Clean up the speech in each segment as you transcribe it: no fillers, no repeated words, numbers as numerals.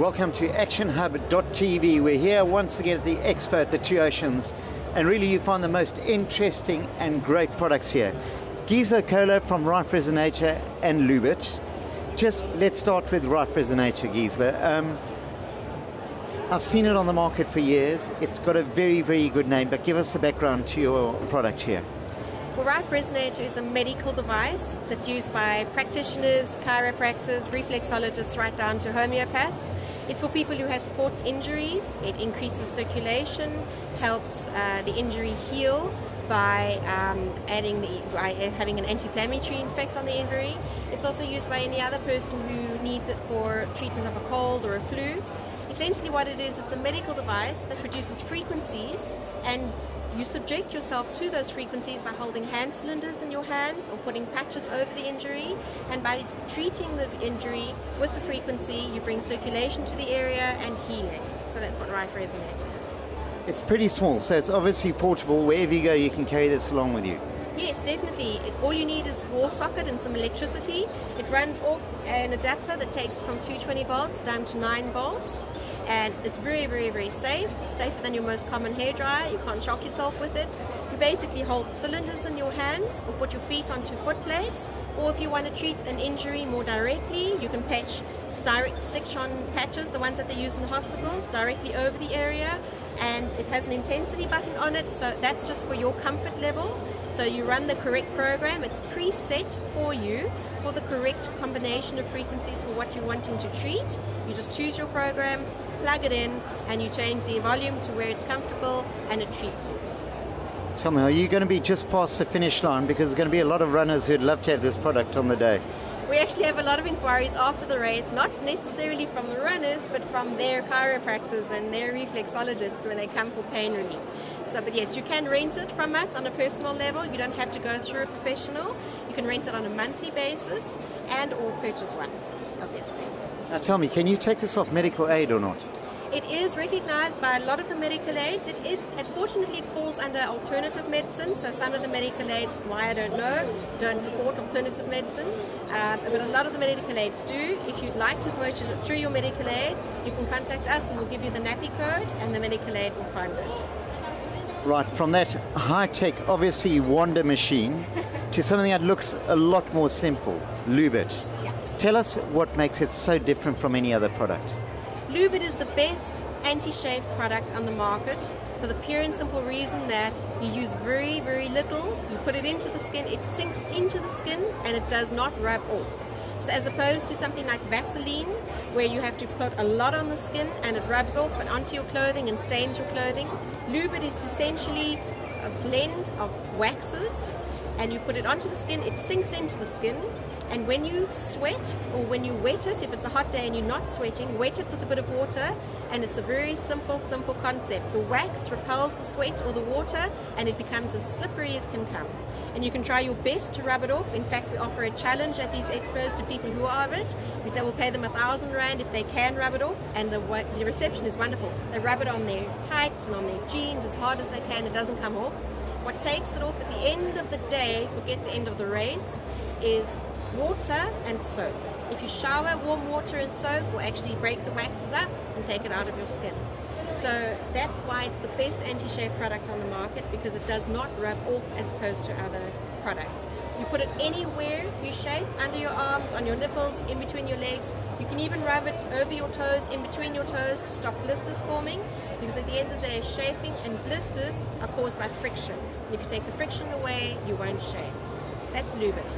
Welcome to actionhub.tv. We're here once again at the expo at the Two Oceans, and really you find the most interesting and great products here. Gisela Kolar from Rife Resonator and Loobit. Just let's start with Rife Resonator, Gisela. I've seen it on the market for years. It's got a very, very good name, but give us the background to your product here. Well, Rife Resonator is a medical device that's used by practitioners, chiropractors, reflexologists, right down to homeopaths. It's for people who have sports injuries. It increases circulation, helps the injury heal by having an anti-inflammatory effect on the injury. It's also used by any other person who needs it for treatment of a cold or a flu. Essentially what it is, it's a medical device that produces frequencies, and you subject yourself to those frequencies by holding hand cylinders in your hands or putting patches over the injury, and by treating the injury with the frequency, you bring circulation to the area and healing. So that's what Rife Resonator is. It's pretty small, so it's obviously portable. Wherever you go, you can carry this along with you. Yes, definitely. All you need is a wall socket and some electricity. It runs off an adapter that takes from 220 volts down to 9 volts. And it's very, very, very safe, safer than your most common hairdryer. You can't shock yourself with it. You basically hold cylinders in your hands or put your feet onto foot plates. Or if you want to treat an injury more directly, you can patch direct stitch-on patches, the ones that they use in the hospitals, directly over the area. And it has an intensity button on it, so that's just for your comfort level. So you run the correct program. It's preset for you for the correct combination of frequencies for what you're wanting to treat. You just choose your program, plug it in, and you change the volume to where it's comfortable, and it treats you. Tell me, are you going to be just past the finish line? Because there's going to be a lot of runners who'd love to have this product on the day. We actually have a lot of inquiries after the race, not necessarily from the runners, but from their chiropractors and their reflexologists when they come for pain relief. So, but yes, you can rent it from us on a personal level. You don't have to go through a professional. You can rent it on a monthly basis and or purchase one, obviously. Now tell me, can you take this off medical aid or not? It is recognized by a lot of the medical aids. It is, unfortunately, it falls under alternative medicine. So some of the medical aids, why I don't know, don't support alternative medicine. But a lot of the medical aids do. If you'd like to purchase it through your medical aid, you can contact us and we'll give you the NAPI code and the medical aid will fund it. Right, from that high-tech, obviously wonder machine to something that looks a lot more simple, Loobit. Yeah. Tell us what makes it so different from any other product. Loobit is the best anti-shave product on the market for the pure and simple reason that you use very, very little. You put it into the skin, it sinks into the skin, and it does not rub off. So as opposed to something like Vaseline, where you have to put a lot on the skin and it rubs off and onto your clothing and stains your clothing, Loobit is essentially a blend of waxes, and you put it onto the skin, it sinks into the skin. And when you sweat or when you wet it, if it's a hot day and you're not sweating, wet it with a bit of water, and it's a very simple concept. The wax repels the sweat or the water and it becomes as slippery as can come. And you can try your best to rub it off. In fact, we offer a challenge at these expos to people who are of it. We say we'll pay them 1,000 Rand if they can rub it off, and the reception is wonderful. They rub it on their tights and on their jeans as hard as they can, it doesn't come off. What takes it off at the end of the day, forget the end of the race, is water and soap. If you shower, warm water and soap will actually break the waxes up and take it out of your skin. So that's why it's the best anti-shave product on the market, because it does not rub off as opposed to other products. You put it anywhere you shave, under your arms, on your nipples, in between your legs. You can even rub it over your toes, in between your toes, to stop blisters forming, because at the end of the day, chafing and blisters are caused by friction. And if you take the friction away, you won't shave. That's Loobit.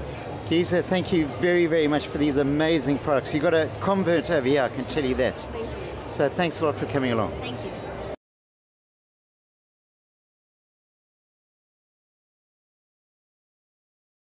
Gisela, thank you very, very much for these amazing products. You've got a convert over here, I can tell you that. Thank you. So thanks a lot for coming along. Thank you.